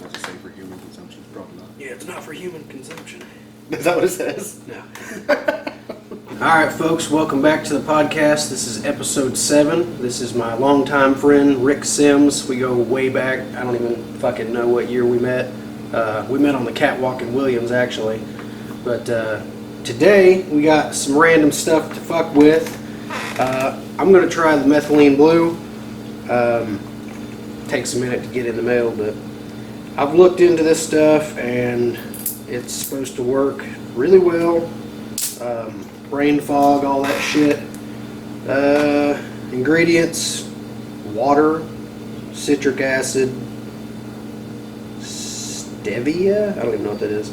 Does it say for human consumption? Probably not. Yeah, it's not for human consumption. Is that what it says? No. Alright, folks, welcome back to the podcast. This is episode 7. This is my longtime friend, Rick Sims. We go way back. I don't even fucking know what year we met. We met on the catwalk in Williams, actually. But today, we got some random stuff to fuck with. I'm going to try the Methylene Blue. Takes a minute to get in the mail, but I've looked into this stuff, and it's supposed to work really well. Brain fog, all that shit. Ingredients: water, citric acid, stevia, I don't even know what that is.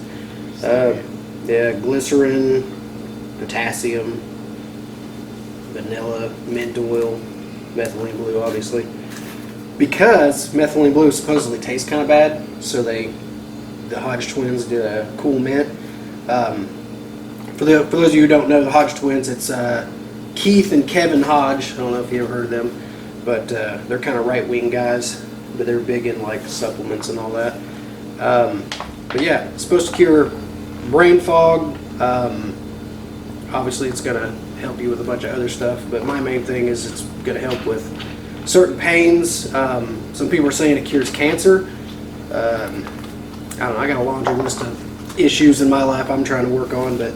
Yeah, glycerin, potassium, vanilla, mint oil, methylene blue, obviously. Because methylene blue supposedly tastes kind of bad, so the Hodge twins did a cool mint. For those of you who don't know, the Hodge twins, it's Keith and Kevin Hodge. I don't know if you ever heard of them, but they're kind of right-wing guys, but they're big in like supplements and all that. But yeah, it's supposed to cure brain fog. Obviously, it's going to help you with a bunch of other stuff, but my main thing is it's going to help with certain pains. Some people are saying it cures cancer. I don't know, I got a laundry list of issues in my life I'm trying to work on, but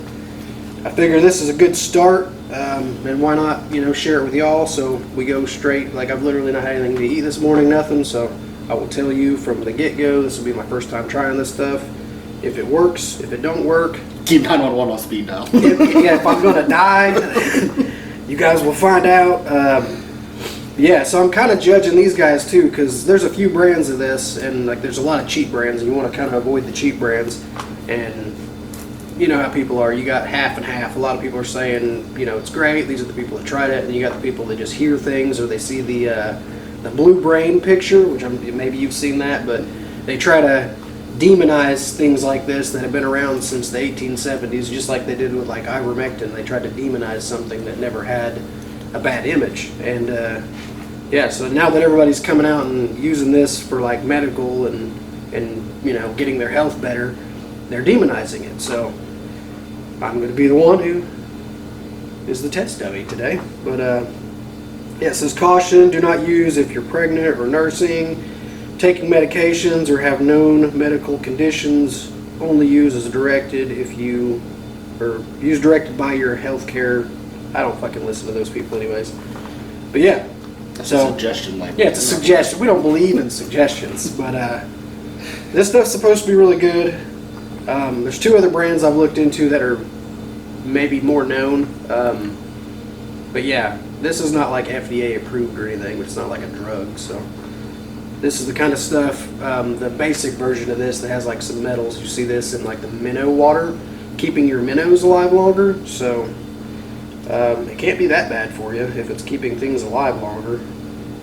I figure this is a good start, and why not, share it with y'all. So we go straight, like I've literally not had anything to eat this morning, nothing, so I will tell you from the get-go, this will be my first time trying this stuff. If it works, if it don't work, Keep 911 on speed dial. if I'm gonna die, you guys will find out. Yeah, so I'm kind of judging these guys too, because there's a few brands of this, and like there's a lot of cheap brands, and you want to kind of avoid the cheap brands. And you know how people are, you got half and half. A lot of people are saying, it's great, these are the people that tried it, and you got the people that just hear things, or they see the blue brain picture, which maybe you've seen that, but they try to demonize things like this that have been around since the 1870s, just like they did with like ivermectin. They tried to demonize something that never had a bad image. And yeah, so now that everybody's coming out and using this for like medical and getting their health better, they're demonizing it. So I'm going to be the one who is the test dummy today. But yeah, it says caution: do not use if you're pregnant or nursing, taking medications, or have known medical conditions. Only use as directed if you, or use directed by your healthcare. I don't fucking listen to those people anyways. But yeah. That's a suggestion, like. Yeah, it's a suggestion. We don't believe in suggestions, but this stuff's supposed to be really good. There's 2 other brands I've looked into that are maybe more known. But yeah, this is not like FDA approved or anything. It's not like a drug, so. This is the kind of stuff, the basic version of this that has like some metals. You see this in like the minnow water, keeping your minnows alive longer. So it can't be that bad for you if it's keeping things alive longer.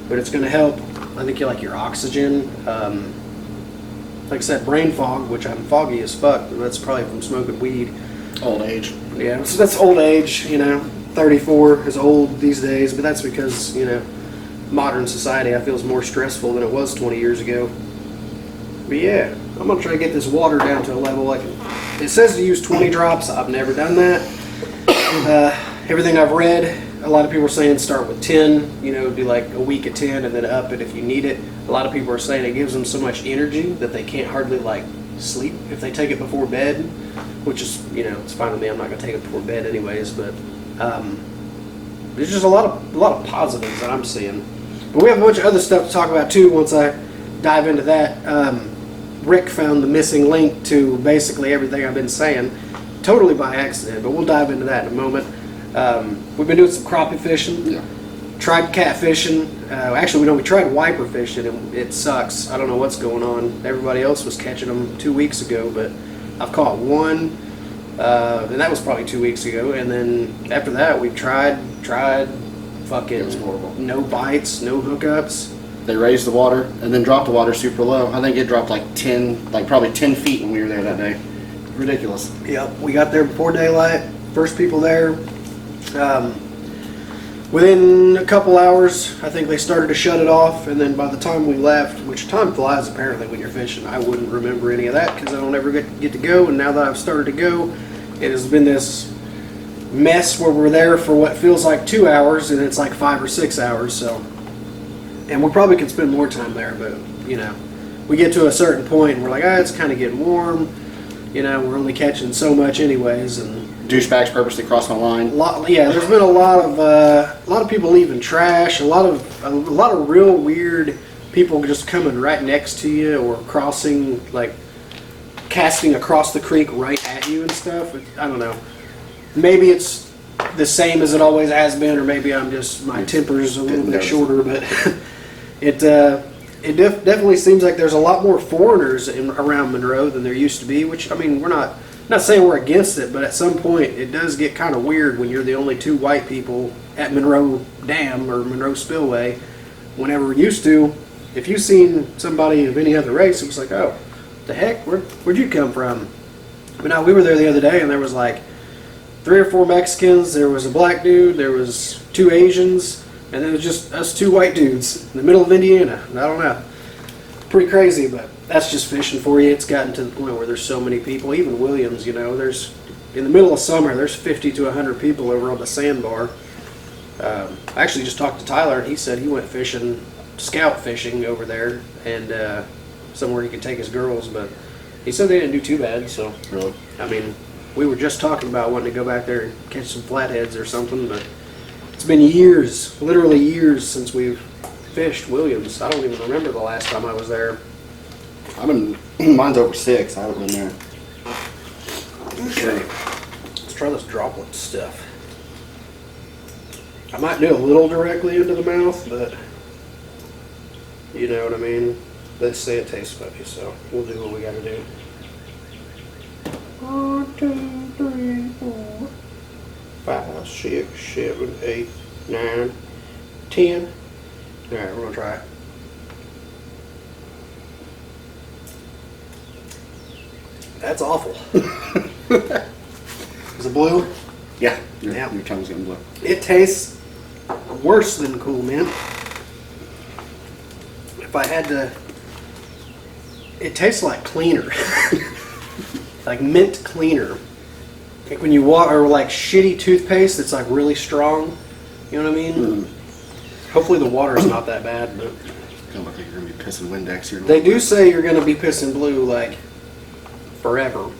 But it's going to help, I think, like your oxygen. Like I said, brain fog, which I'm foggy as fuck. That's probably from smoking weed. Old age. Yeah, so that's old age, 34 is old these days, but that's because, modern society, I feel, is more stressful than it was 20 years ago. But yeah, I'm going to try to get this water down to a level I can. It says to use 20 drops. I've never done that. Everything I've read, a lot of people are saying start with 10, do like a week at 10 and then up it if you need it. A lot of people are saying it gives them so much energy that they can't hardly like sleep if they take it before bed, which is, it's fine with me. I'm not going to take it before bed anyways, but there's just a lot of positives that I'm seeing. But we have a bunch of other stuff to talk about too once I dive into that. Rick found the missing link to basically everything I've been saying, totally by accident, but we'll dive into that in a moment. We've been doing some crappie fishing, Yeah. tried catfishing. Actually, we tried wiper fishing, and it sucks. I don't know what's going on. Everybody else was catching them 2 weeks ago, but I've caught one, and that was probably 2 weeks ago. And then after that, we tried, fucking, It was horrible. no bites, no hookups. They raised the water and then dropped the water super low. I think it dropped probably 10 feet when we were there that day. Ridiculous. Yep, we got there before daylight. First people there. Within a couple hours, I think they started to shut it off, and then by the time we left, which time flies apparently when you're fishing, I wouldn't remember any of that because I don't ever get to go, and now that I've started to go, it has been this mess where we're there for what feels like 2 hours, and it's like 5 or 6 hours, so. And we probably could spend more time there, but, you know, we get to a certain point, and we're like, it's kind of getting warm, you know, we're only catching so much anyways, and Douchebags purposely crossed my line. There's been a lot of people leaving trash. A lot of real weird people just coming right next to you or crossing, like casting across the creek right at you and stuff. I don't know. Maybe it's the same as it always has been, or maybe my temper's a little bit shorter. But it definitely seems like there's a lot more foreigners around Monroe than there used to be. Which, I mean, we're not saying we're against it, but at some point it does get kind of weird when you're the only two white people at Monroe Dam or Monroe Spillway. Whenever used to, if you seen somebody of any other race, it was like, oh, the heck, where'd you come from? But now we were there the other day, and there was like 3 or 4 Mexicans, there was a black dude, there was 2 Asians, and then it was just us 2 white dudes in the middle of Indiana. I don't know. Pretty crazy, but that's just fishing for you. It's gotten to the point where there's so many people. Even Williams, you know, there's in the middle of summer, there's 50 to 100 people over on the sandbar. I actually just talked to Tyler, and he said he went fishing, scout fishing over there, and somewhere he could take his girls. But he said they didn't do too bad. So, Really? I mean, we were just talking about wanting to go back there and catch some flatheads or something, but it's been years, literally years, since we've fished Williams. I don't even remember the last time I was there. Mine's over 6. I haven't been there. Okay, let's try this droplet stuff. I might do a little directly into the mouth, but you know what I mean. They say it tastes funny, so we'll do what we gotta do. 1, 2, 3, 4, 5, 6, 7, 8, 9, 10. All right, we're gonna try it. That's awful. Is it blue? Yeah. Yeah. Your tongue's getting blue. It tastes worse than Cool Mint. If I had to, it tastes like cleaner, like mint cleaner. Like when you water, or like shitty toothpaste that's like really strong. You know what I mean? Mm. Hopefully the water's not that bad, but Don't look like you're gonna be pissing Windex here. they do say you're gonna be pissing blue like forever.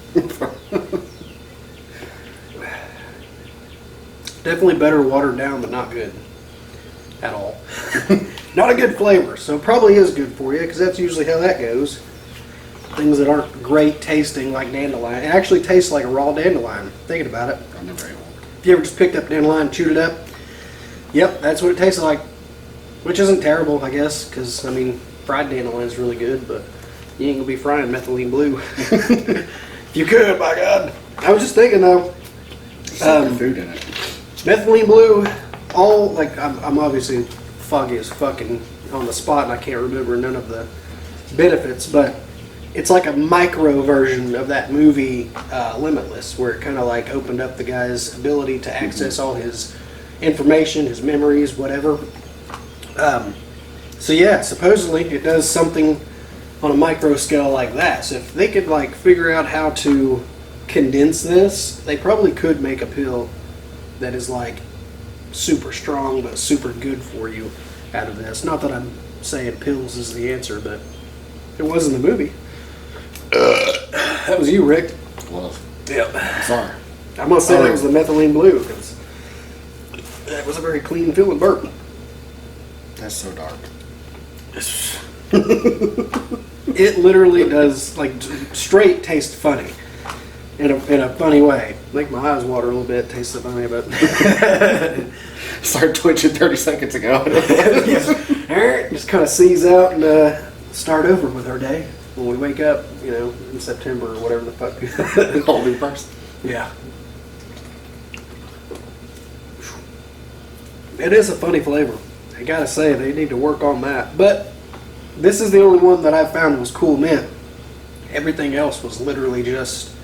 Definitely better watered down, but not good at all. Not a good flavor, so it probably is good for you, because that's usually how that goes. Things that aren't great tasting, like dandelion. It actually tastes like a raw dandelion, thinking about it. I've never ate one. If you ever just picked up dandelion and chewed it up, yep, that's what it tasted like. Which isn't terrible, I guess, because, I mean, fried dandelion is really good, but you ain't going to be frying methylene blue. If you could, by God. I was just thinking, though, Food in it. methylene blue, I'm obviously foggy as fucking on the spot, and I can't remember none of the benefits, but it's like a micro version of that movie Limitless, where it kind of like opened up the guy's ability to access all his information, his memories, whatever. So yeah, supposedly it does something on a micro scale like that. So if they could like figure out how to condense this, they probably could make a pill that is like super strong but super good for you out of this. Not that I'm saying pills is the answer, but it was in the movie. That was you, Rick. Well, Yep. I'm sorry. I'm gonna say that was the methylene blue, because that was a very clean feeling burp. That's so dark. It literally does, like, straight taste funny in a funny way. Make my eyes water a little bit. Tastes so funny, but Started twitching 30 seconds ago. just kind of seize out and start over with our day when we wake up, you know, in September or whatever the fuck. Whole new person. Yeah. It is a funny flavor. I gotta say, they need to work on that. But this is the only one that I found was Cool Mint. Everything else was literally just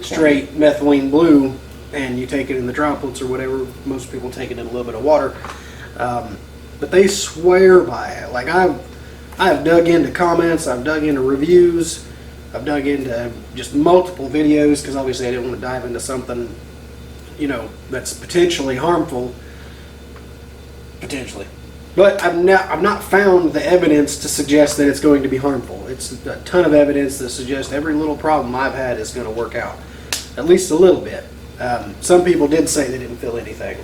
straight methylene blue and you take it in the droplets or whatever. Most people take it in a little bit of water. But they swear by it. Like I've dug into comments, I've dug into reviews, I've dug into just multiple videos because obviously I didn't want to dive into something, you know, that's potentially harmful. Potentially. But I've not found the evidence to suggest that it's going to be harmful. It's a ton of evidence that suggests every little problem I've had is going to work out. At least a little bit. Some people did say they didn't feel anything,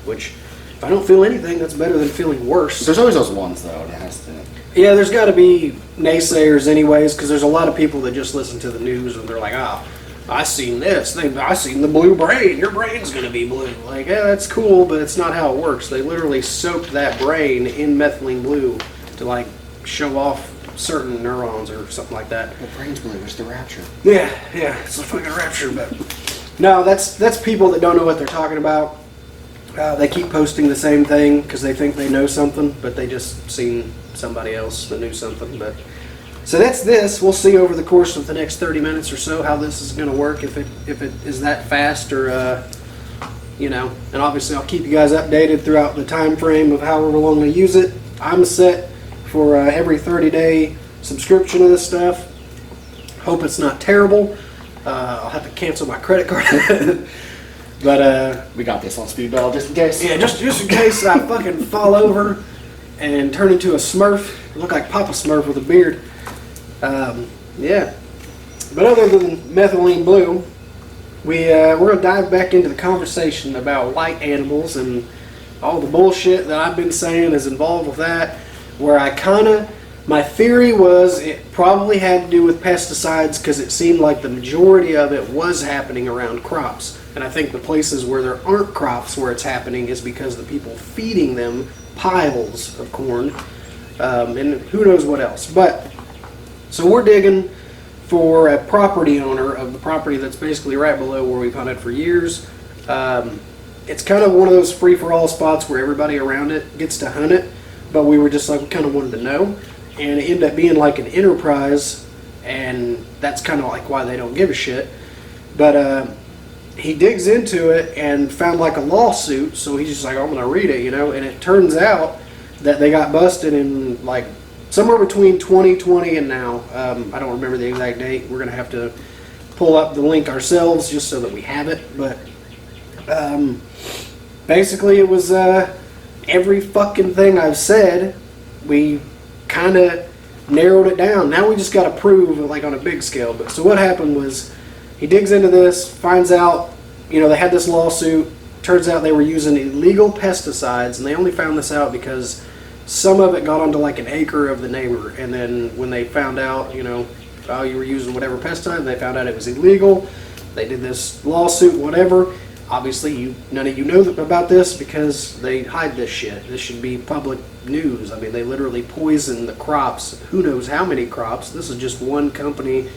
which if I don't feel anything, that's better than feeling worse. There's always those ones, though. It has to. Yeah, there's got to be naysayers anyways, because there's a lot of people that just listen to the news and they're like, I seen this. I seen the blue brain. Your brain's going to be blue. Like, yeah, that's cool, but it's not how it works. They literally soaked that brain in methylene blue to, like, show off certain neurons or something like that. The brain's blue. It's the rapture. Yeah, it's the fucking rapture, but no, that's people that don't know what they're talking about. They keep posting the same thing because they think they know something, but they just seen somebody else that knew something. But so that's this. We'll see over the course of the next 30 minutes or so how this is going to work. If it is that fast, or you know, and obviously I'll keep you guys updated throughout the time frame of however long I use it. I'm set for every 30-day subscription of this stuff. Hope it's not terrible. I'll have to cancel my credit card. But we got this on speed dial just in case. Yeah, just in case I fucking fall over and turn into a Smurf. I look like Papa Smurf with a beard. Yeah. But other than methylene blue, we're going to dive back into the conversation about white animals and all the bullshit that I've been saying is involved with that, where my theory was it probably had to do with pesticides because it seemed like the majority of it was happening around crops. And I think the places where there aren't crops where it's happening is because the people feeding them piles of corn, and who knows what else. But so we're digging for a property owner of the property that's basically right below where we've hunted for years. It's kind of one of those free-for-all spots where everybody around it gets to hunt it, but we were just like, we kind of wanted to know, and it ended up being like an enterprise, and that's kind of like why they don't give a shit. But he digs into it and found like a lawsuit, so he's just like, I'm gonna read it, you know. And it turns out that they got busted in like somewhere between 2020 and now. I don't remember the exact date. We're gonna have to pull up the link ourselves just so that we have it. But basically it was every fucking thing I've said. We kind of narrowed it down. Now we just got to prove it like on a big scale. But so what happened was, he digs into this, finds out, you know, they had this lawsuit. Turns out they were using illegal pesticides, and they only found this out because some of it got onto like an acre of the neighbor. And then when they found out, you know, oh, you were using whatever pesticide, and they found out it was illegal. They did this lawsuit, whatever. Obviously, none of you know about this because they hide this shit. This should be public news. I mean, they literally poison the crops. Who knows how many crops? This is just one company.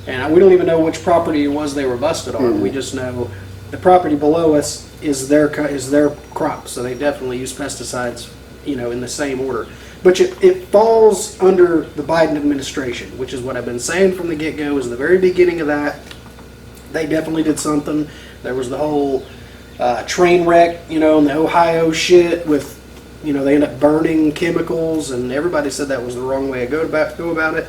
And we don't even know which property it was they were busted on. We just know the property below us is their crop, so they definitely use pesticides, you know, in the same order. But it falls under the Biden administration, which is what I've been saying from the get-go. Is the very beginning of that. They definitely did something. There was the whole train wreck, you know, and the Ohio shit with, you know, they end up burning chemicals, and everybody said that was the wrong way to go about it.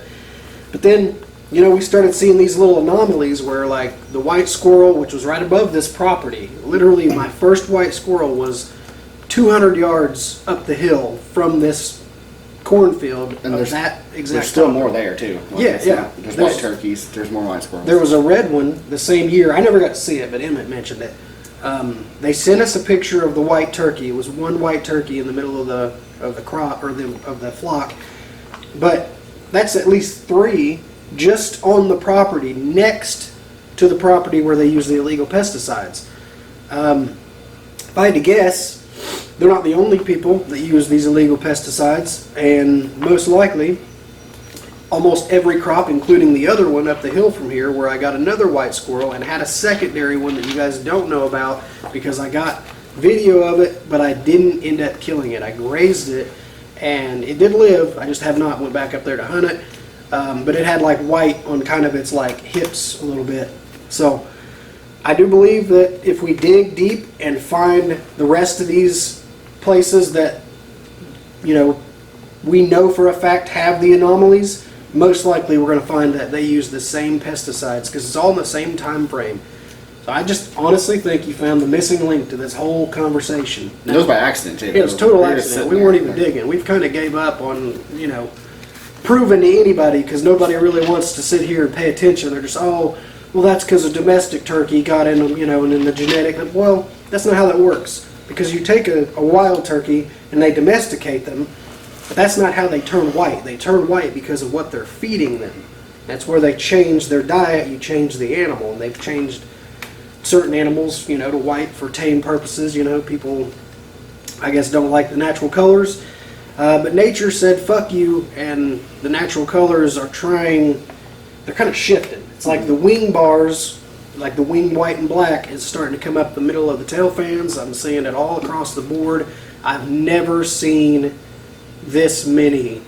But then, you know, we started seeing these little anomalies where, like, the white squirrel, which was right above this property, literally my first white squirrel was 200 yards up the hill from this cornfield, and there's that exact. There's still more there too. Like yeah. There's white turkeys. There's more white squirrels. There was a red one the same year. I never got to see it, but Emmett mentioned it. They sent us a picture of the white turkey. It was one white turkey in the middle of the crop or of the flock, but that's at least 3 just on the property next to the property where they use the illegal pesticides. If I had to guess, they're not the only people that use these illegal pesticides, and most likely almost every crop, including the other one up the hill from here where I got another white squirrel and had a secondary one that you guys don't know about because I got video of it, but I didn't end up killing it. I grazed it and it did live. I just have not went back up there to hunt it. But it had like white on kind of its like hips a little bit. So I do believe that if we dig deep and find the rest of these places that, you know, we know for a fact have the anomalies, most likely we're going to find that they use the same pesticides because it's all in the same time frame. So I just honestly think you found the missing link to this whole conversation. It was by accident, too. It was total We were just accident. sitting We weren't there. even digging. We've kind of gave up on, you know, proving to anybody because nobody really wants to sit here and pay attention. They're just, oh, well, that's because a domestic turkey got in them, you know, and in the genetic. Well, that's not how that works. Because you take a wild turkey and they domesticate them, but that's not how they turn white. They turn white because of what they're feeding them. That's where they change their diet. You change the animal, and they've changed certain animals, you know, to white for tame purposes. You know, people, I guess, don't like the natural colors. But nature said, fuck you, and the natural colors are trying, they're kind of shifting. It's like the wing bars, like the wing white and black is starting to come up the middle of the tail fans. I'm seeing it all across the board. I've never seen this many,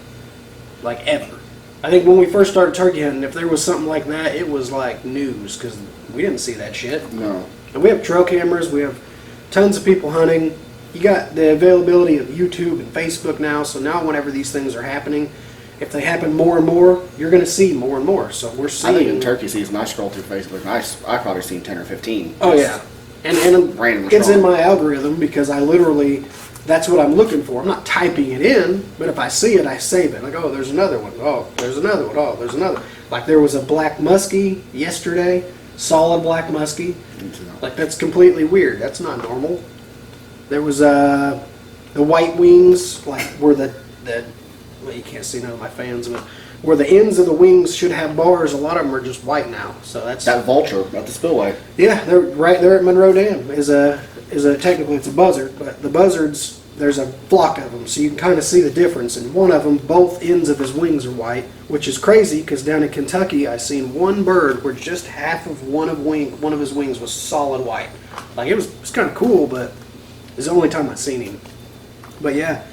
like, ever. I think when we first started turkey hunting, if there was something like that, it was like news, because we didn't see that shit. No. And we have trail cameras, we have tons of people hunting. You got the availability of YouTube and Facebook now, so now whenever these things are happening, if they happen more and more, you're going to see more and more. So we're seeing... I think in turkey season, I scroll through Facebook, and I've probably seen 10 or 15. Oh, yeah. And Randomly it's in scrolling. my algorithm because I literally... That's what I'm looking for. I'm not typing it in, but if I see it, I save it. Like, oh, there's another one. Oh, there's another one. Oh, there's another. Like, there was a black muskie yesterday, solid black muskie. Like, that's completely weird. That's not normal. There was the white wings, like where the well, you can't see none of my fans, but where the ends of the wings should have bars. A lot of them are just white now. So that's That vulture at the spillway. yeah. They're right there at Monroe Dam. Is a technically it's a buzzard, but the buzzards, there's a flock of them, so you can kind of see the difference. And one of them, both ends of his wings are white, which is crazy because down in Kentucky, I seen one bird where just half of one of his wings was solid white. Like it was kind of cool, but it's the only time I've seen him. But yeah,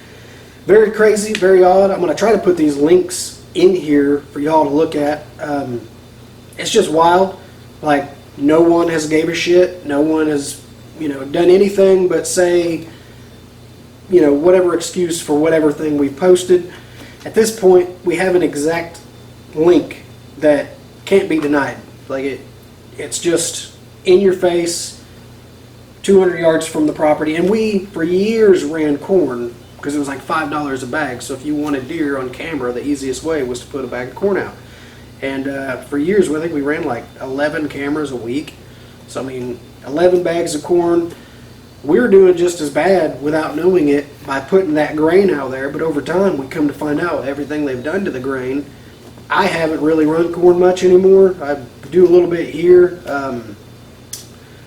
very crazy, very odd. I'm gonna try to put these links in here for y'all to look at. It's just wild. Like no one has gave a shit. No one has, you know, done anything but say, you know, whatever excuse for whatever thing we posted. At this point, we have an exact link that can't be denied. Like it's just in your face, 200 yards from the property. And we, for years, ran corn because it was like $5 a bag. So if you wanted deer on camera, the easiest way was to put a bag of corn out. And for years, I think we ran like 11 cameras a week. So I mean, 11 bags of corn. We're doing just as bad without knowing it by putting that grain out there, but over time we come to find out everything they've done to the grain. I haven't really run corn much anymore. I do a little bit here, a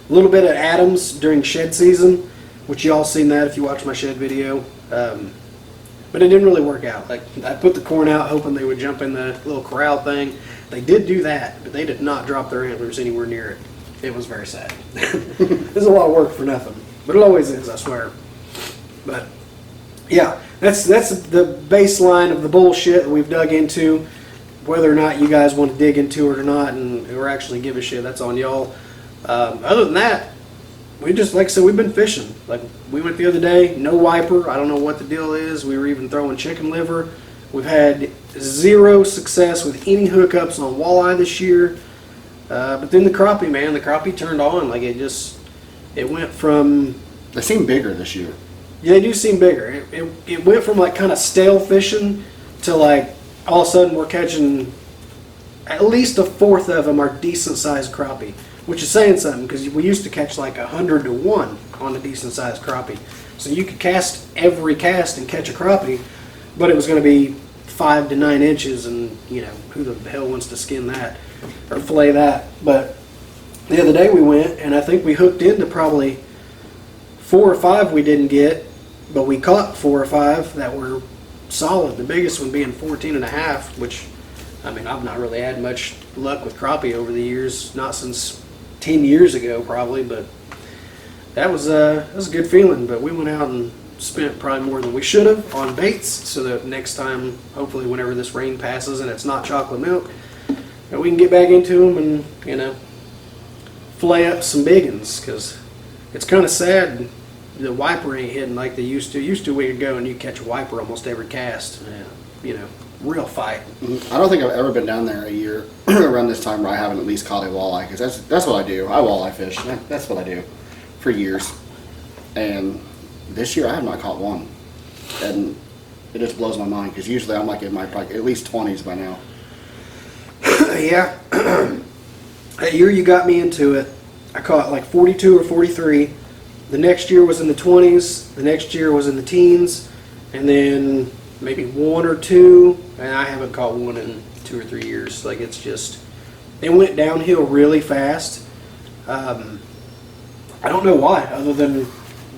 little bit at Adams during shed season, which y'all seen that if you watch my shed video. But it didn't really work out. Like I put the corn out hoping they would jump in the little corral thing. They did do that, but they did not drop their antlers anywhere near it. It was very sad. There's a lot of work for nothing. But it always is, I swear. But yeah, that's the baseline of the bullshit that we've dug into. Whether or not you guys want to dig into it or not, or actually give a shit, that's on y'all. Other than that, we just, like I said, we've been fishing. Like we went the other day, no wiper. I don't know what the deal is. We were even throwing chicken liver. We've had zero success with any hookups on walleye this year. But then the crappie, man, the crappie turned on. Like it went from... They seem bigger this year. Yeah, they do seem bigger. It went from like kind of stale fishing to like all of a sudden we're catching at least a fourth of them are decent sized crappie, which is saying something because we used to catch like 100 to 1 on a decent sized crappie. So you could cast every cast and catch a crappie, but it was going to be 5 to 9 inches, and you know who the hell wants to skin that or fillet that. But the other day we went and I think we hooked into probably 4 or 5 we didn't get, but we caught 4 or 5 that were solid. The biggest one being 14 and a half, which I mean I've not really had much luck with crappie over the years, not since 10 years ago probably, but that was a good feeling. But we went out and spent probably more than we should have on baits, so that next time, hopefully whenever this rain passes and it's not chocolate milk, that we can get back into them and, you know, flay up some big ones, because it's kind of sad the wiper ain't hitting like they used to. Used to we could go and you catch a wiper almost every cast. You know, real fight. I don't think I've ever been down there a year around this time where I haven't at least caught a walleye, because that's what I do. I walleye fish. That's what I do for years. And this year I have not caught one, and it just blows my mind, because usually I'm like in my probably at least 20s by now. Yeah. That year you got me into it, I caught like 42 or 43. The next year was in the 20s. The next year was in the teens, and then maybe 1 or 2, and I haven't caught one in 2 or 3 years. Like, it's just, it went downhill really fast. I don't know why, other than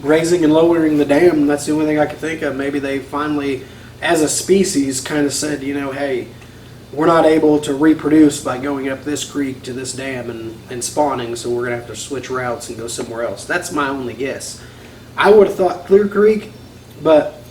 raising and lowering the dam. That's the only thing I could think of. Maybe they finally, as a species, kind of said, you know, hey, we're not able to reproduce by going up this creek to this dam and spawning, so we're going to have to switch routes and go somewhere else. That's my only guess. I would have thought Clear Creek, but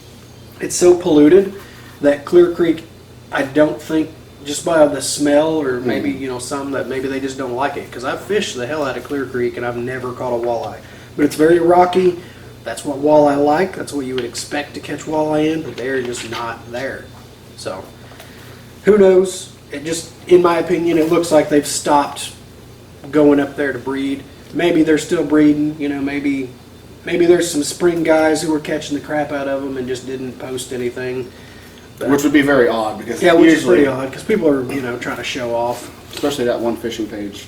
it's so polluted that Clear Creek, I don't think, just by the smell, or maybe, you know, some that maybe they just don't like it. Because I've fished the hell out of Clear Creek and I've never caught a walleye. But it's very rocky. That's what walleye like. That's what you would expect to catch walleye in, but they're just not there. So, who knows? It just, in my opinion, it looks like they've stopped going up there to breed. Maybe they're still breeding, you know, maybe there's some spring guys who were catching the crap out of them and just didn't post anything. But, which would be very odd, because yeah, which is pretty odd, because people are, you know, trying to show off. Especially that one fishing page.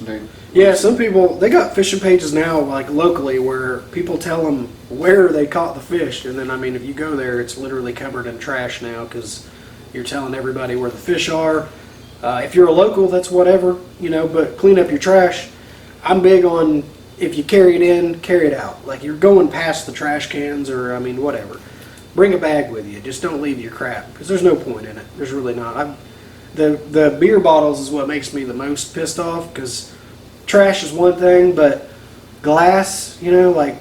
Yeah, some people, they got fishing pages now, like locally, where people tell them where they caught the fish, and then, I mean, if you go there, it's literally covered in trash now, because you're telling everybody where the fish are. If you're a local, that's whatever, you know, but clean up your trash. I'm big on, if you carry it in, carry it out. Like, you're going past the trash cans, or, I mean, whatever. Bring a bag with you. Just don't leave your crap, because there's no point in it. There's really not. The beer bottles is what makes me the most pissed off, because trash is one thing, but glass, you know, like,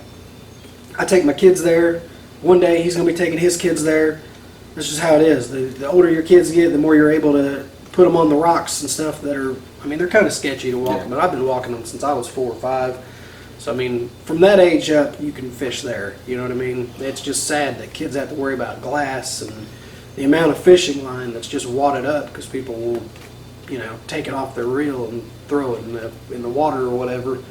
I take my kids there. One day he's going to be taking his kids there. That's just how it is. The older your kids get, the more you're able to put them on the rocks and stuff that are, I mean, they're kind of sketchy to walk, but I've been walking them since I was 4 or 5. So, I mean, from that age up, you can fish there. You know what I mean? It's just sad that kids have to worry about glass and the amount of fishing line that's just wadded up, because people will, you know, take it off their reel and throw it in the water or whatever.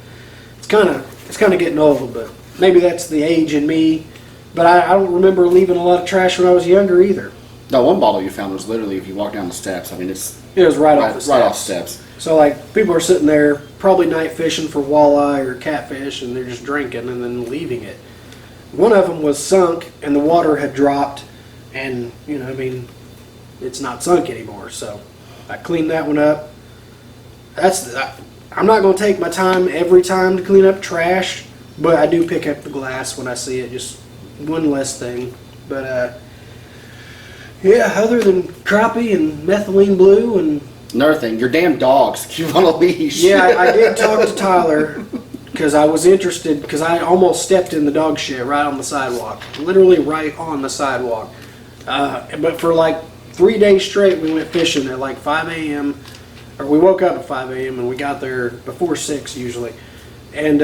It's kind of getting old, but maybe that's the age in me. But I don't remember leaving a lot of trash when I was younger either. That one bottle you found was literally, if you walk down the steps, I mean, it was right off the steps. Right off steps. So, like, people are sitting there probably night fishing for walleye or catfish, and they're just drinking and then leaving it. One of them was sunk, and the water had dropped, and, you know, I mean, it's not sunk anymore. So I cleaned that one up. I'm not going to take my time every time to clean up trash, but I do pick up the glass when I see it. Just one less thing. But yeah, other than crappie and methylene blue and another thing, your damn dogs keep on a leash. Yeah, I did talk to Tyler, because I was interested, because I almost stepped in the dog shit right on the sidewalk, literally right on the sidewalk. But for like 3 days straight, we went fishing at like 5 a.m. Or we woke up at 5 a.m. and we got there before 6 usually. And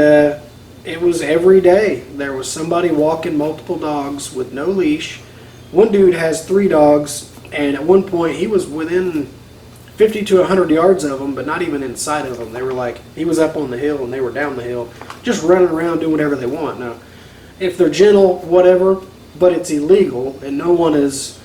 it was every day. There was somebody walking multiple dogs with no leash. One dude has 3 dogs, and at one point he was within 50 to 100 yards of them, but not even inside of them. They were like, he was up on the hill and they were down the hill, just running around doing whatever they want. Now, if they're gentle, whatever, but it's illegal, and no one is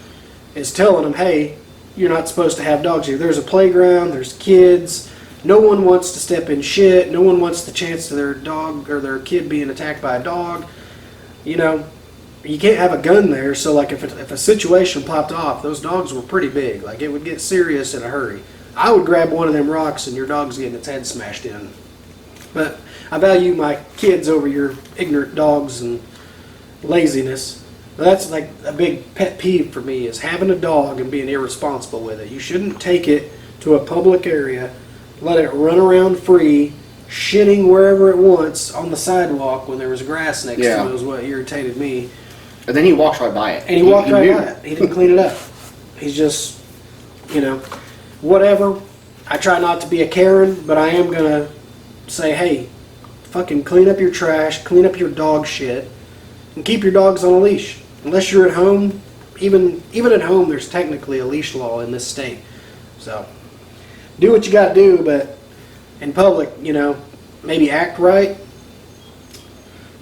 telling them, hey, you're not supposed to have dogs here. There's a playground, there's kids. No one wants to step in shit. No one wants the chance to their dog or their kid being attacked by a dog. You know, you can't have a gun there, so like if a situation popped off, those dogs were pretty big. Like, it would get serious in a hurry. I would grab one of them rocks and your dog's getting its head smashed in. But I value my kids over your ignorant dogs and laziness. That's like a big pet peeve for me, is having a dog and being irresponsible with it. You shouldn't take it to a public area, let it run around free, shitting wherever it wants on the sidewalk when there was grass next to it, was what irritated me. And then he walked right by it. And he walked right by it. He didn't clean it up. He's just, you know, whatever. I try not to be a Karen, but I am going to say, hey, fucking clean up your trash, clean up your dog shit, and keep your dogs on a leash. Unless you're at home, even at home, there's technically a leash law in this state. So, do what you gotta do, but in public, maybe act right.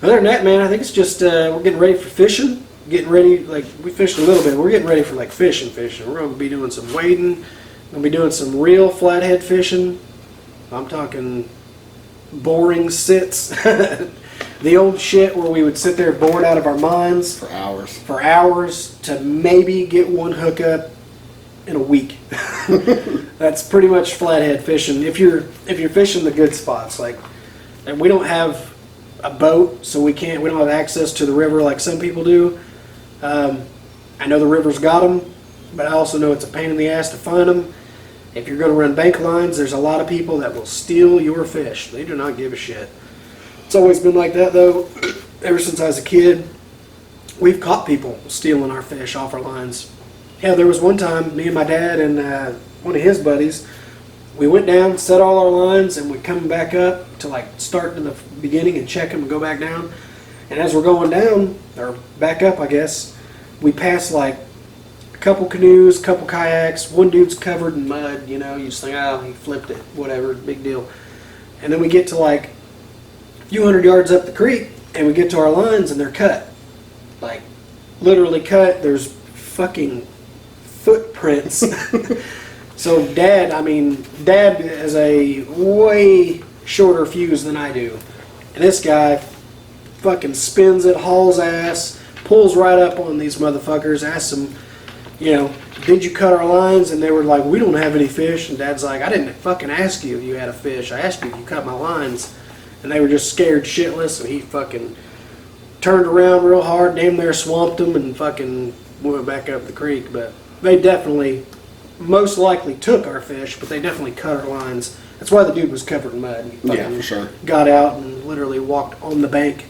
Other than that, man, I think it's just, we're getting ready for fishing. Getting ready, like, we fished a little bit. We're getting ready for, like, fishing. We're going to be doing some wading. Going to be doing some real flathead fishing. I'm talking boring sits. The old shit where we would sit there bored out of our minds. For hours. For hours to maybe get one hookup in a week. That's pretty much flathead fishing. If you're fishing the good spots, like, and we don't have a boat, so we don't have access to the river like some people do. I know the river's got them, but I also know it's a pain in the ass to find them. If you're going to run bank lines, there's a lot of people that will steal your fish. They do not give a shit. It's always been like that, though. Ever since I was a kid, we've caught people stealing our fish off our lines. Yeah, there was one time, me and my dad and one of his buddies, we went down, set all our lines, and we come back up to like start in the beginning and check them and go back down. And as we're going down, or back up, I guess, we pass like a couple canoes, couple kayaks. One dude's covered in mud, you just think, oh, he flipped it, whatever, big deal. And then we get to like a few hundred yards up the creek, and we get to our lines, and they're cut. Like, literally cut. There's fucking footprints. So Dad has a way shorter fuse than I do. And this guy fucking spins it, hauls ass, pulls right up on these motherfuckers, asks them, did you cut our lines? And they were like, we don't have any fish. And Dad's like, I didn't fucking ask you if you had a fish. I asked you if you cut my lines. And they were just scared shitless. And he fucking turned around real hard, damn near swamped them, and fucking went back up the creek. But they definitely, most likely took our fish, but they definitely cut our lines. That's why the dude was covered in mud. He Yeah, for sure. Got out and literally walked on the bank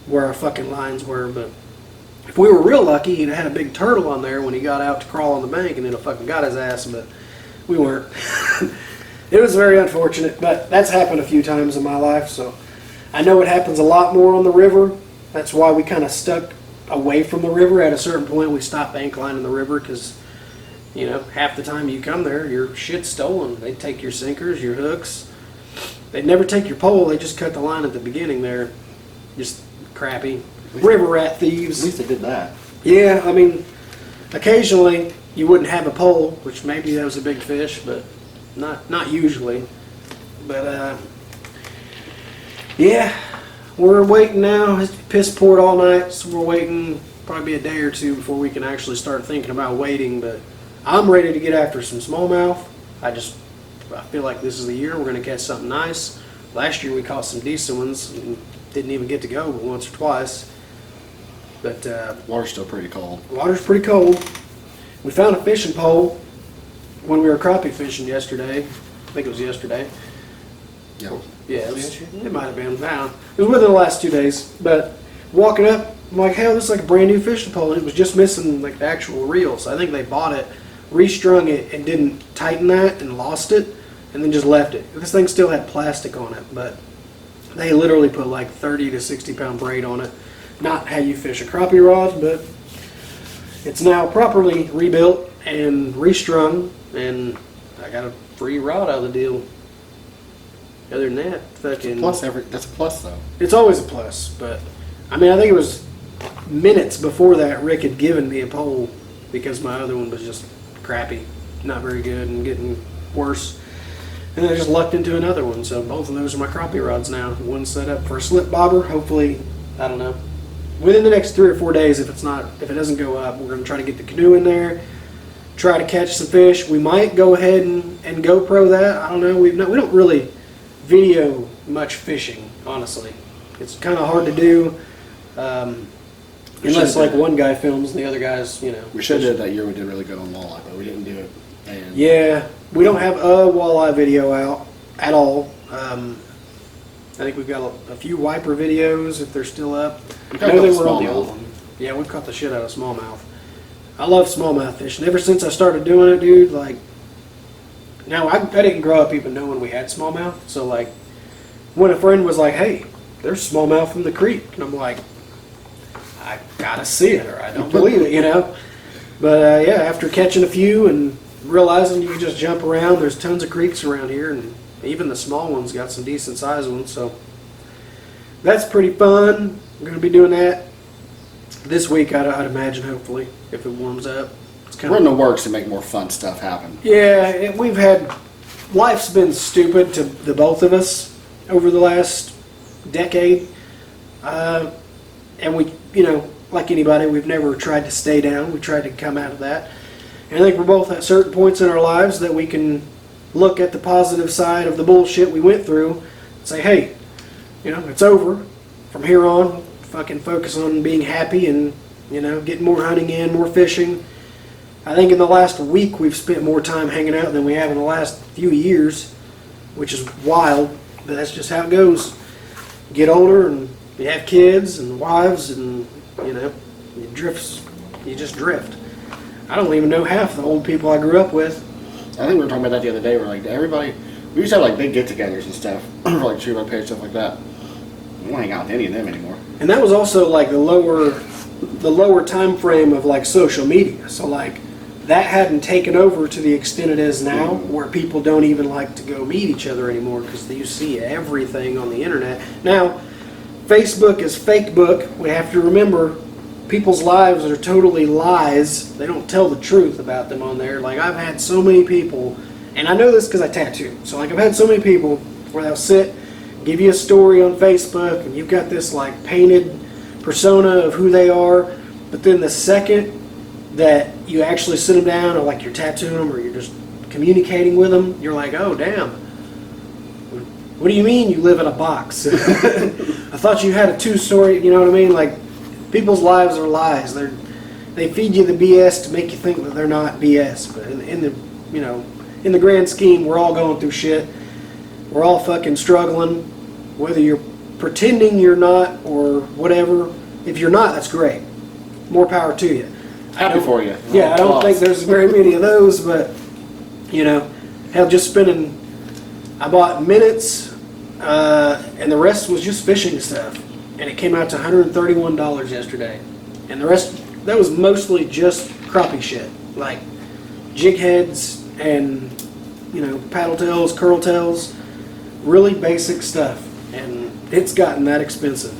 where our fucking lines were. But if we were real lucky, he'd have had a big turtle on there when he got out to crawl on the bank, and it'd have fucking got his ass, but we weren't. It was very unfortunate, but that's happened a few times in my life, so I know it happens a lot more on the river. That's why we kind of stuck away from the river. At a certain point, we stopped bank lining the river because, half the time you come there, your shit's stolen. They take your sinkers, your hooks. They'd never take your pole. They just cut the line at the beginning there. Just crappy. River rat thieves. At least they did that. Yeah, occasionally you wouldn't have a pole, which maybe that was a big fish, but not usually. But, yeah, we're waiting now. It's piss poured all night, so we're waiting probably a day or two before we can actually start thinking about waiting, but I'm ready to get after some smallmouth. I feel like this is the year we're going to catch something nice. Last year we caught some decent ones and didn't even get to go but once or twice. But Water's still pretty cold. Water's pretty cold. We found a fishing pole when we were crappie fishing yesterday. I think it was yesterday. Yeah. Yeah, it might have been. I don't know. It was within the last 2 days. But walking up, I'm like, hell, this is like a brand new fishing pole. And it was just missing like the actual reel. So I think they bought it, restrung it, and didn't tighten that and lost it, and then just left it. This thing still had plastic on it, but they literally put like 30 to 60 pound braid on it. Not how you fish a crappie rod, but it's now properly rebuilt and restrung, and I got a free rod out of the deal. Other than that, fucking... That's a plus, though. It's always a plus, but I think it was minutes before that Rick had given me a pole because my other one was just crappy, not very good, and getting worse. And I just lucked into another one, so both of those are my crappie rods now. One's set up for a slip bobber, hopefully, I don't know, within the next 3 or 4 days. If it doesn't go up, we're going to try to get the canoe in there, try to catch some fish. We might go ahead and GoPro that. I don't know. We don't really video much fishing, honestly. It's kind of hard to do, unless like one guy films and the other guys, We should have did it that year. We did really good on walleye, but we didn't do it. And yeah, we don't have a walleye video out at all. I think we've got a few wiper videos if they're still up. I know they were on the old one. Yeah, we've caught the shit out of smallmouth. I love smallmouth fishing. Ever since I started doing it, dude, like, now I didn't grow up even knowing we had smallmouth. So like, when a friend was like, hey, there's smallmouth in the creek. And I'm like, I gotta see it or I don't believe it, you know. But yeah, after catching a few and realizing you can just jump around, there's tons of creeks around here, and even the small ones got some decent sized ones. So that's pretty fun. We're gonna be doing that this week, I'd imagine, hopefully, if it warms up. We're in the works to make more fun stuff happen. Yeah, life's been stupid to the both of us over the last decade. And we, you know, like anybody, we've never tried to stay down. We tried to come out of that. And I think we're both at certain points in our lives that we can look at the positive side of the bullshit we went through and say, hey, you know, it's over. From here on, fucking focus on being happy and, you know, getting more hunting in, more fishing. I think in the last week we've spent more time hanging out than we have in the last few years, which is wild, but that's just how it goes. You get older and you have kids and wives and, you know, you just drift. I don't even know half the old people I grew up with. I think we were talking about that the other day. We're like, we used to have like big get-togethers and stuff, for like shoot by page, stuff like that. We don't hang out with any of them anymore. And that was also like the lower time frame of like social media. So like that hadn't taken over to the extent it is now, where people don't even like to go meet each other anymore because you see everything on the internet. Now, Facebook is fake book. We have to remember people's lives are totally lies. They don't tell the truth about them on there. Like I've had so many people, and I know this because I tattoo. So like I've had so many people where they'll sit, give you a story on Facebook, and you've got this like painted persona of who they are, but then the second that you actually sit them down, or like you're tattooing them, or you're just communicating with them, you're like, oh damn, what do you mean you live in a box? I thought you had a two-story, you know what I mean? Like, people's lives are lies. They feed you the BS to make you think that they're not BS, but in the grand scheme, we're all going through shit. We're all fucking struggling, whether you're pretending you're not or whatever. If you're not, that's great. More power to you. Happy for you. Yeah, I don't think there's very many of those, but, you know, hell, I bought minutes, and the rest was just fishing stuff. And it came out to $131 yesterday. And the rest, that was mostly just crappie shit. Like jig heads and, you know, paddle tails, curl tails, really basic stuff. And it's gotten that expensive.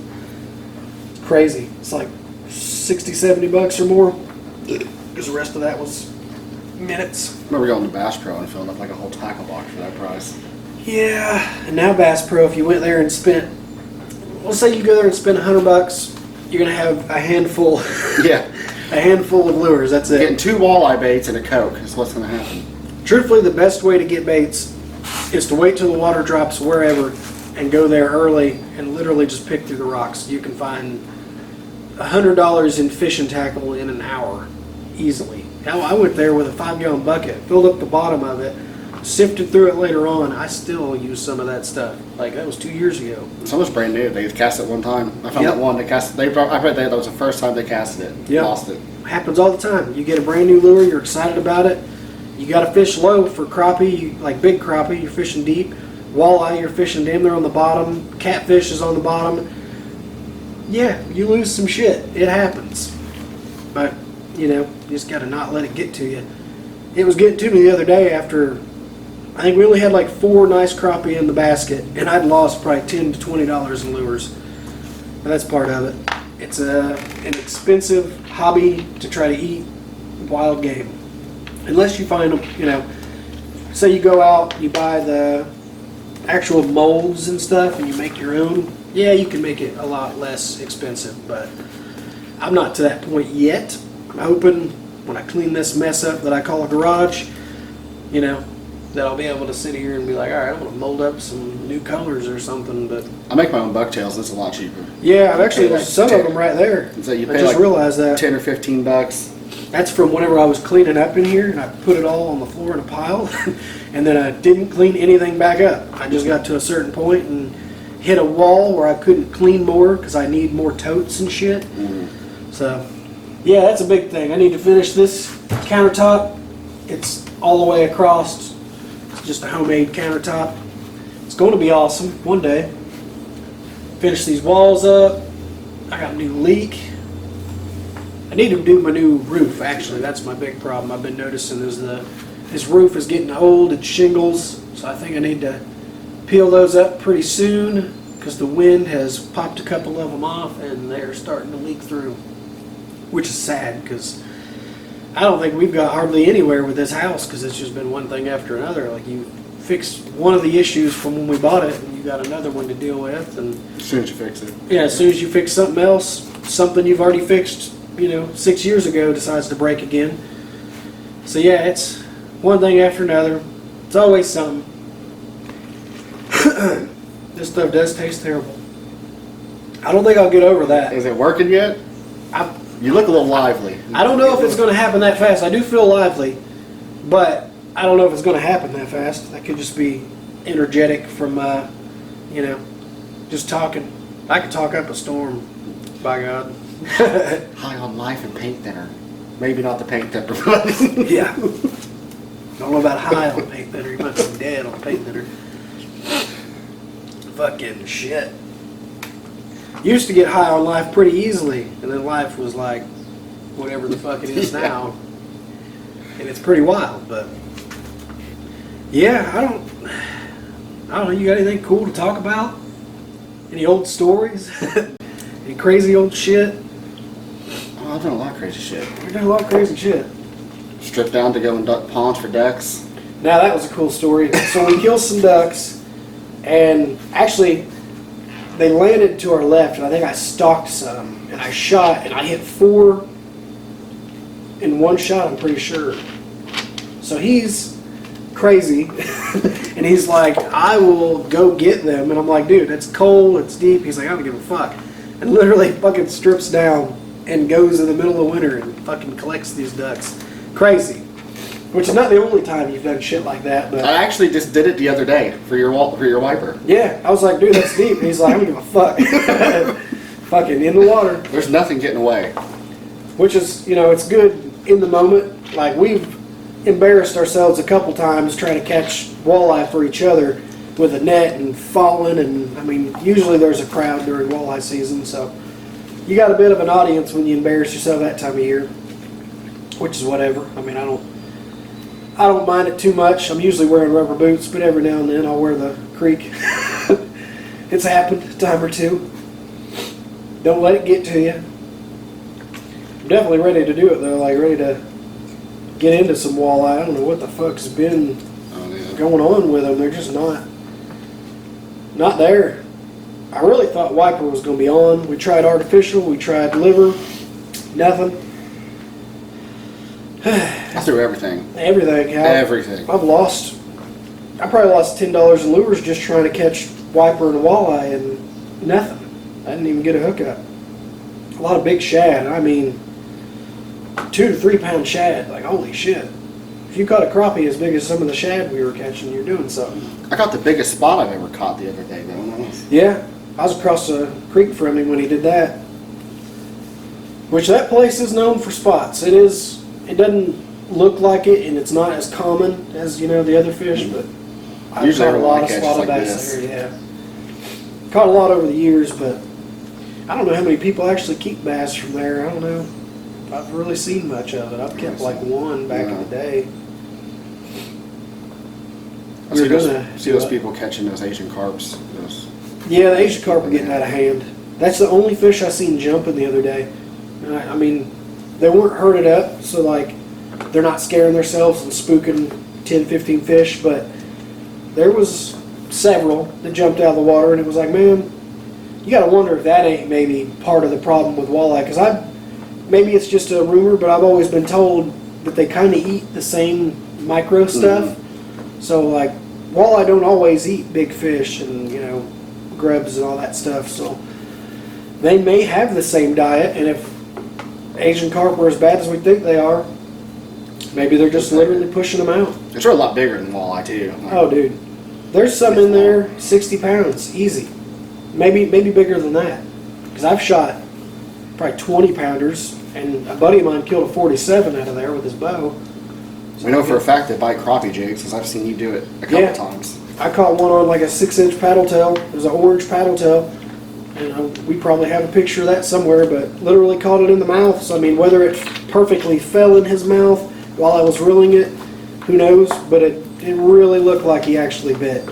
It's crazy. It's like 60, 70 bucks or more. Because the rest of that was minutes. I remember going to Bass Pro and filling up like a whole tackle box for that price. Yeah, and now Bass Pro, if you went there and spent, let's say you go there and spend $100, you're gonna have a handful. Yeah, a handful of lures. That's it. Getting 2 walleye baits and a Coke is what's gonna happen. Truthfully, the best way to get baits is to wait till the water drops wherever and go there early and literally just pick through the rocks. You can find $100 in fishing tackle in an hour, easily. Hell, I went there with a 5-gallon bucket, filled up the bottom of it, sifted through it later on. I still use some of that stuff. Like, that was 2 years ago. Some was brand new. They cast it one time. I found that one. I bet that was the first time they casted it. Yep. Lost it. Happens all the time. You get a brand new lure, you're excited about it. You got to fish low for crappie, like big crappie, you're fishing deep. Walleye, you're fishing damn there on the bottom. Catfish is on the bottom. Yeah, you lose some shit. It happens. But, you know, you just got to not let it get to you. It was getting to me the other day after, I think we only had like 4 nice crappie in the basket, and I'd lost probably $10 to $20 in lures. But that's part of it. It's an expensive hobby to try to eat wild game. Unless you find them, you know, say you go out, you buy the actual molds and stuff, and you make your own. Yeah, you can make it a lot less expensive, but I'm not to that point yet. I'm hoping when I clean this mess up that I call a garage, you know, that I'll be able to sit here and be like, all right, I'm going to mold up some new colors or something. But I make my own bucktails. It's a lot cheaper. Yeah, I've actually, there's some of them right there. So you pay I just like realized that. 10 or 15 bucks. That's from whenever I was cleaning up in here, and I put it all on the floor in a pile, and then I didn't clean anything back up. I just got to a certain point and hit a wall where I couldn't clean more because I need more totes and shit. Mm-hmm. So, yeah, that's a big thing. I need to finish this countertop. It's all the way across. It's just a homemade countertop. It's going to be awesome one day. finish these walls up. I got a new leak. I need to do my new roof, actually. That's my big problem. I've been noticing is this roof is getting old. It's shingles. So I think I need to peel those up pretty soon because the wind has popped a couple of them off and they're starting to leak through, which is sad because I don't think we've got hardly anywhere with this house because it's just been one thing after another. Like you fix one of the issues from when we bought it and you got another one to deal with. And As soon as you fix it. yeah, as soon as you fix something else, something you've already fixed, 6 years ago decides to break again. So yeah, it's one thing after another. It's always something. This stuff does taste terrible. I don't think I'll get over that. Is it working yet? You look a little lively. I don't know if it's going to happen that fast. I do feel lively, but I don't know if it's going to happen that fast. That could just be energetic from, just talking. I could talk up a storm, by God. High on life and paint thinner. Maybe not the paint thinner, but Yeah. Don't know about high on paint thinner. You might be dead on paint thinner. Fucking shit. Used to get high on life pretty easily, and then life was like whatever the fuck it is now. And it's pretty wild, but yeah, I don't know, you got anything cool to talk about? Any old stories? Any crazy old shit? Oh, I've done a lot of crazy shit. We've done a lot of crazy shit. Stripped down to go and duck ponds for ducks. Now that was a cool story. So we killed some ducks, and actually they landed to our left, and I think I stalked some, and I shot, and I hit 4 in one shot, I'm pretty sure. So he's crazy, and he's like, I will go get them, and I'm like, dude, it's cold, it's deep. He's like, I don't give a fuck, and literally fucking strips down and goes in the middle of winter and fucking collects these ducks. Crazy. Which is not the only time you've done shit like that, but I actually just did it the other day for your wiper. yeah, I was like, dude, that's deep. And he's like, I don't give a fuck. Fucking in the water. There's nothing getting away. Which is, it's good in the moment. Like, we've embarrassed ourselves a couple times trying to catch walleye for each other with a net and falling. And, I mean, usually there's a crowd during walleye season, so you got a bit of an audience when you embarrass yourself that time of year, which is whatever. I mean, I don't mind it too much. I'm usually wearing rubber boots, but every now and then I'll wear the creek. It's happened a time or two. Don't let it get to you. I'm definitely ready to do it though, like ready to get into some walleye. I don't know what the fuck's been going on with them. They're just not there. I really thought wiper was going to be on. We tried artificial, we tried liver, nothing. I threw everything. Everything. Everything. I probably lost $10 in lures just trying to catch wiper and walleye and nothing. I didn't even get a hookup. A lot of big shad. I mean, 2 to 3 pound shad. Like, holy shit. If you caught a crappie as big as some of the shad we were catching, you're doing something. I caught the biggest spot I've ever caught the other day, though. Yeah. I was across the creek from him when he did that. Which that place is known for spots. It doesn't look like it, and it's not as common as, the other fish, but I've Usually caught a lot of catches spotted like bass this. there, yeah. Caught a lot over the years, but I don't know how many people actually keep bass from there. I don't know. I've really seen much of it. I've kept like one back in the day. I see those people catching those Asian carps. Yeah, the Asian carp are getting out of hand. That's the only fish I seen jumping the other day. I mean, they weren't herded up, so like they're not scaring themselves and spooking 10, 15 fish, but there was several that jumped out of the water, and it was like, man, you got to wonder if that ain't maybe part of the problem with walleye, because maybe it's just a rumor, but I've always been told that they kind of eat the same micro stuff. So like walleye don't always eat big fish and grubs and all that stuff, so they may have the same diet, and if Asian carp are as bad as we think they are, maybe they're just literally pushing them out. They're a lot bigger than walleye too. Oh, dude, there's some in there 60 pounds easy, maybe bigger than that, because I've shot probably 20 pounders, and a buddy of mine killed a 47 out of there with his bow. We know for a fact they bite crappie jigs, because I've seen you do it a couple times. I caught one on like a 6-inch paddle tail. It was an orange paddle tail. And we probably have a picture of that somewhere, but literally caught it in the mouth. So, I mean, whether it perfectly fell in his mouth while I was reeling it, who knows? But it really looked like he actually bit.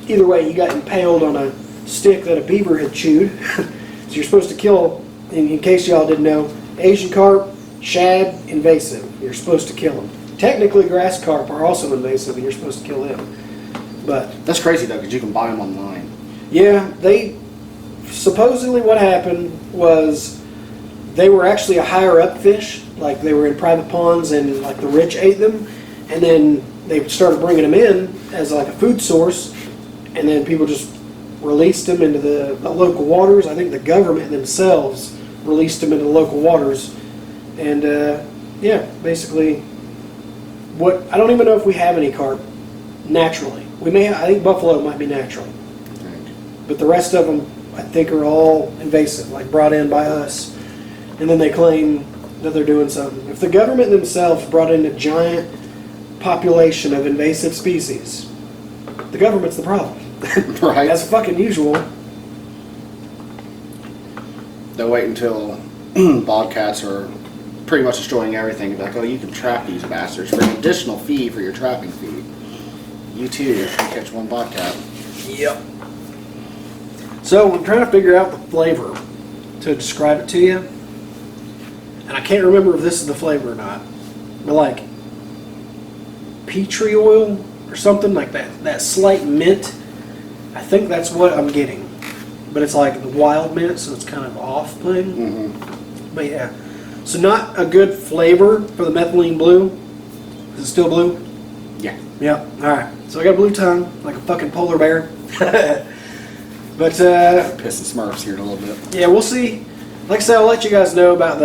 Either way, he got impaled on a stick that a beaver had chewed. So you're supposed to kill, in case y'all didn't know, Asian carp, shad, invasive. You're supposed to kill them. Technically, grass carp are also invasive, and you're supposed to kill them. But That's crazy though, because you can buy them online. yeah, supposedly what happened was they were actually a higher up fish, like they were in private ponds and like the rich ate them, and then they started bringing them in as like a food source, and then people just released them into the local waters. I think the government themselves released them into the local waters, and yeah, basically I don't even know if we have any carp naturally. We may I think buffalo might be natural, but the rest of them I think are all invasive, like brought in by us, and then they claim that they're doing something. If the government themselves brought in a giant population of invasive species, the government's the problem. Right. That's fucking usual. They'll wait until bobcats are pretty much destroying everything. Like, oh, you can trap these bastards for an additional fee for your trapping fee. You too, if you catch one bobcat. Yep. So I'm trying to figure out the flavor to describe it to you, and I can't remember if this is the flavor or not. But like peach oil or something like that. That slight mint. I think that's what I'm getting. But it's like the wild mint, so it's kind of off-putting. Mm-hmm. But yeah. So not a good flavor for the methylene blue. Is it still blue? Yeah. Yep. Alright. So I got a blue tongue, like a fucking polar bear. But Pissing Smurfs here in a little bit. yeah, we'll see. Like I said, I'll let you guys know about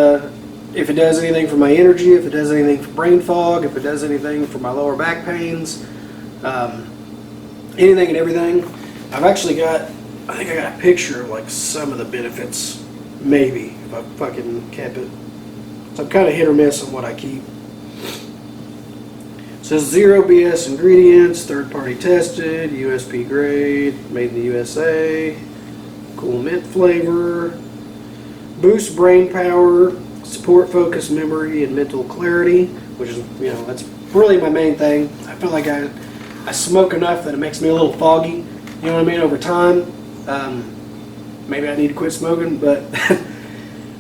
if it does anything for my energy, if it does anything for brain fog, if it does anything for my lower back pains, anything and everything. I've actually I think I got a picture of like some of the benefits, maybe, if I fucking kept it. So I'm kind of hit or miss on what I keep. It says zero BS ingredients, third party tested, USP grade, made in the USA, cool mint flavor, boost brain power, support focus, memory, and mental clarity, which is, that's really my main thing. I feel like I smoke enough that it makes me a little foggy, you know what I mean, over time. Maybe I need to quit smoking, but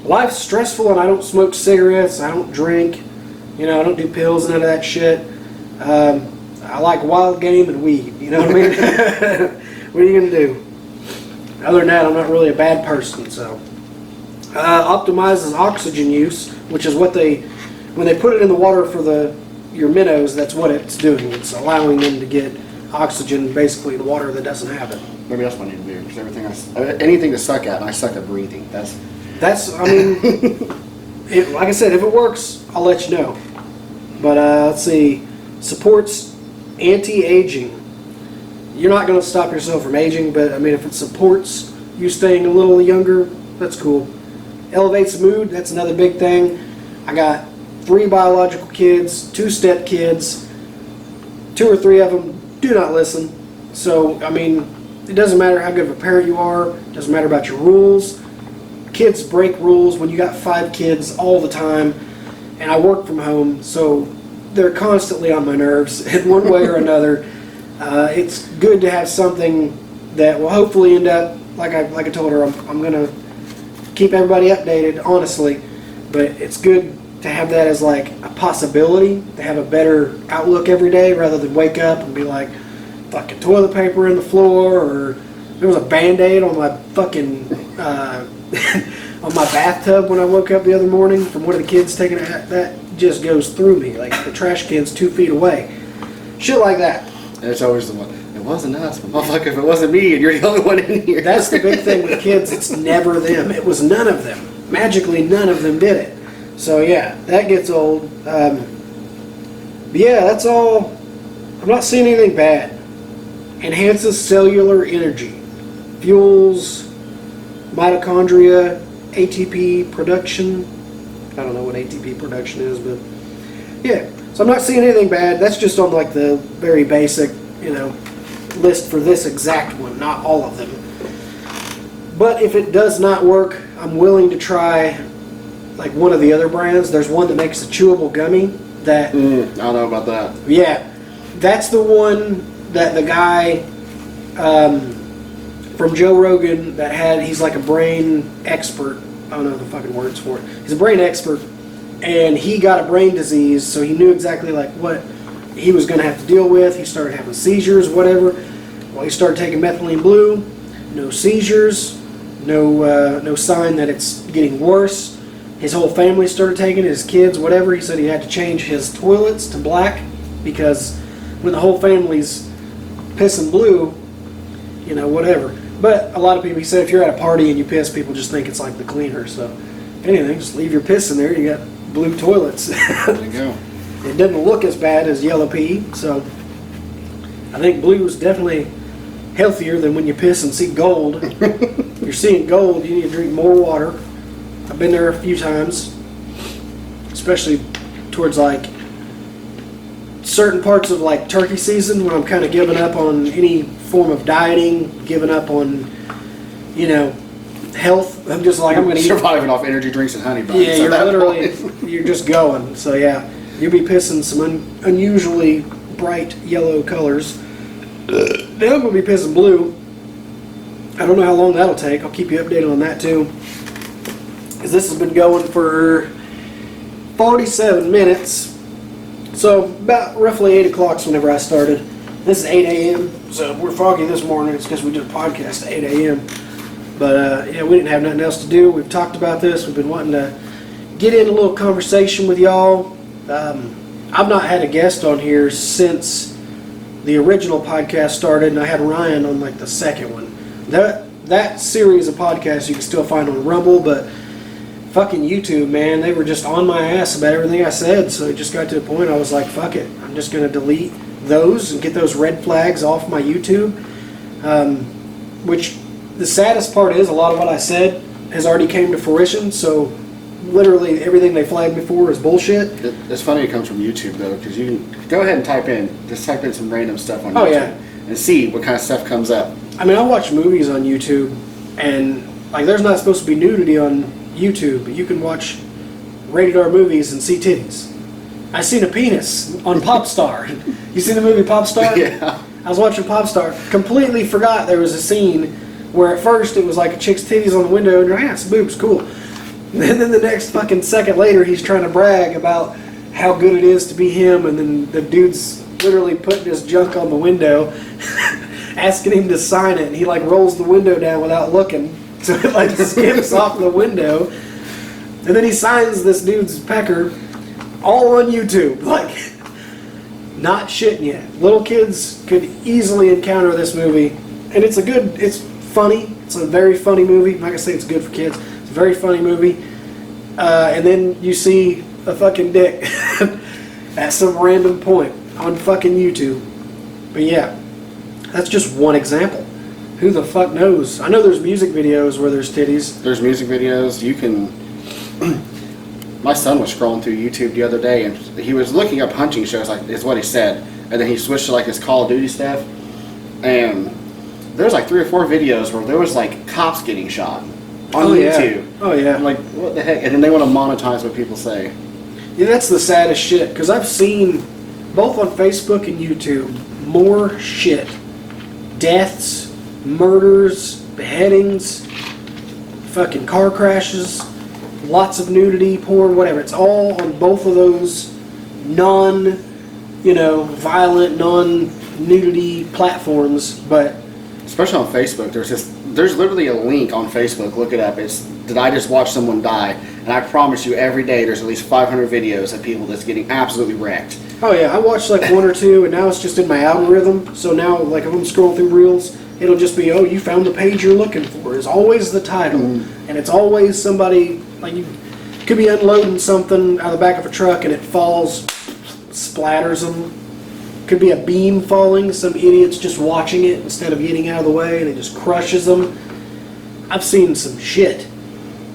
life's stressful and I don't smoke cigarettes, I don't drink, I don't do pills, none of that shit. I like wild game and weed, you know what I mean? What are you going to do? Other than that, I'm not really a bad person, so. Optimizes oxygen use, which is what when they put it in the water for your minnows, that's what it's doing. It's allowing them to get oxygen, basically, in water that doesn't have it. Maybe that's what I need to do. Because anything to suck at, and I suck at breathing. I mean, like I said, if it works, I'll let you know. But let's see, supports anti-aging. You're not going to stop yourself from aging, but I mean, if it supports you staying a little younger, that's cool. Elevates mood, that's another big thing. I got 3 biological kids, 2 step kids, 2 or 3 of them do not listen. So, I mean, it doesn't matter how good of a parent you are, it doesn't matter about your rules. Kids break rules when you got 5 kids all the time, and I work from home, so they're constantly on my nerves in one way or another. It's good to have something that will hopefully end up, like I told her, I'm going to keep everybody updated, honestly, but it's good to have that as like a possibility, to have a better outlook every day rather than wake up and be like, fucking toilet paper in the floor, or there was a Band-Aid on my fucking on my bathtub when I woke up the other morning from one of the kids taking it. That just goes through me, like the trash can's 2 feet away. Shit like that. And it's always the one, it wasn't us, but motherfucker, if it wasn't me and you're the only one in here. That's the big thing with kids, it's never them. It was none of them. Magically, none of them did it. So yeah, that gets old. But yeah, that's all. I'm not seeing anything bad. Enhances cellular energy. Fuels mitochondria, ATP production. I don't know what ATP production is, but yeah. So I'm not seeing anything bad. That's just on like the very basic, list for this exact one, not all of them. But if it does not work, I'm willing to try like one of the other brands. There's one that makes a chewable gummy that... I don't know about that. Yeah. That's the one that the guy from Joe Rogan he's like a brain expert. I don't know the fucking words for it. He's a brain expert, and he got a brain disease, so he knew exactly like what he was going to have to deal with. He started having seizures, whatever. Well, he started taking methylene blue. No seizures, no sign that it's getting worse. His whole family started taking it, his kids, whatever. He said he had to change his toilets to black because when the whole family's pissing blue, you know, whatever. But a lot of people, he said if you're at a party and you piss, people just think it's like the cleaner. So if anything, just leave your piss in there. You got blue toilets. There you go. It doesn't look as bad as yellow pee, so I think blue is definitely healthier than when you piss and see gold. If you're seeing gold, you need to drink more water. I've been there a few times, especially towards like certain parts of like turkey season when I'm kind of giving up on any form of dieting, giving up on, you know, health. I'm just like, I'm going to eat. Surviving off energy drinks and honey buns. Yeah, you're literally, you're just going. So yeah, you'll be pissing some unusually bright yellow colors. Then I'm going to be pissing blue. I don't know how long that'll take. I'll keep you updated on that too. Because this has been going for 47 minutes. So about roughly 8 o'clock is whenever I started. This is 8 a.m. So we're foggy this morning. It's because we did a podcast at 8 a.m. But yeah, we didn't have nothing else to do. We've talked about this. We've been wanting to get in a little conversation with y'all. I've not had a guest on here since the original podcast started, and I had Ryan on like the second one. That series of podcasts you can still find on Rumble, but fucking YouTube, man, they were just on my ass about everything I said, so it just got to a point I was like, fuck it. I'm just going to delete those and get those red flags off my YouTube. Which the saddest part is a lot of what I said has already came to fruition, so literally everything they flagged me for is bullshit. It's funny it comes from YouTube though, because you can go ahead and type in some random stuff on YouTube and see what kind of stuff comes up. I mean, I watch movies on YouTube, and like there's not supposed to be nudity on YouTube, but you can watch rated R movies and see titties. I seen a penis on Popstar. You seen the movie Popstar? Yeah. I was watching Popstar, completely forgot there was a scene where at first it was like a chick's titties on the window and her ass, boobs, cool. And then the next fucking second later, he's trying to brag about how good it is to be him, and then the dude's literally putting his junk on the window, asking him to sign it, and he like rolls the window down without looking, so it like skips off the window, and then he signs this dude's pecker, all on YouTube, like, not shitting you. Little kids could easily encounter this movie, and it's funny, it's a very funny movie. I'm not gonna say it's good for kids. It's a very funny movie. And then you see a fucking dick at some random point on fucking YouTube. But yeah, that's just one example. Who the fuck knows? I know there's music videos where there's titties. There's music videos. You can... My son was scrolling through YouTube the other day, and he was looking up hunting shows, like is what he said. And then he switched to like his Call of Duty stuff. And there's like 3 or 4 videos where there was like cops getting shot on YouTube. Oh yeah. I'm like, what the heck? And then they want to monetize what people say. Yeah, that's the saddest shit, because I've seen, both on Facebook and YouTube, more shit. Deaths, murders, beheadings, fucking car crashes, lots of nudity, porn, whatever. It's all on both of those non-violent, non-nudity platforms, but... Especially on Facebook, there's literally a link on Facebook, look it up, it's did I just watch someone die? And I promise you every day there's at least 500 videos of people that's getting absolutely wrecked. Oh yeah, I watched like 1 or 2 and now it's just in my algorithm, so now like if I'm scrolling through Reels, it'll just be, oh, you found the page you're looking for, is always the title. And it's always somebody, like you could be unloading something out of the back of a truck and it falls, splatters them. Could be a beam falling, some idiot's just watching it instead of getting out of the way and it just crushes them. I've seen some shit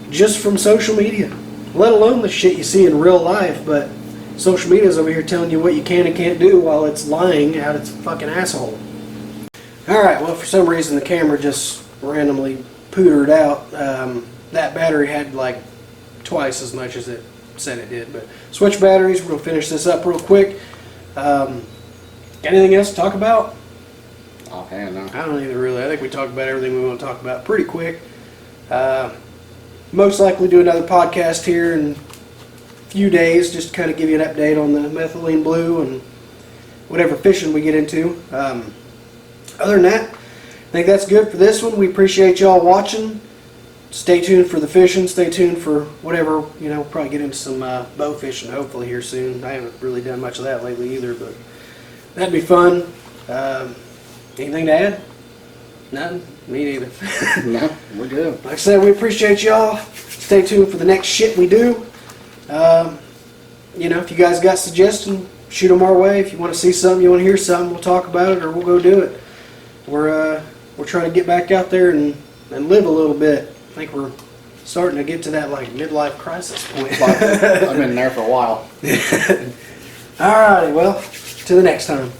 just from social media, let alone the shit you see in real life, but social media is over here telling you what you can and can't do while it's lying out its fucking asshole. Alright, well for some reason the camera just randomly pootered out. That battery had like twice as much as it said it did. But switch batteries. We're gonna finish this up real quick. Anything else to talk about? Offhand, no. I don't either really. I think we talked about everything we want to talk about pretty quick. Most likely do another podcast here in a few days, just to kind of give you an update on the methylene blue and whatever fishing we get into. Other than that, I think that's good for this one. We appreciate y'all watching. Stay tuned for the fishing. Stay tuned for whatever, probably get into some bow fishing hopefully here soon. I haven't really done much of that lately either, but that'd be fun. Anything to add? Nothing? Me neither. No, we're good. Like I said, we appreciate y'all. Stay tuned for the next shit we do. If you guys got suggestions, shoot them our way. If you want to see something, you want to hear something, we'll talk about it or we'll go do it. We're trying to get back out there and live a little bit. I think we're starting to get to that like midlife crisis point. I've been there for a while. Alrighty, well, to the next time.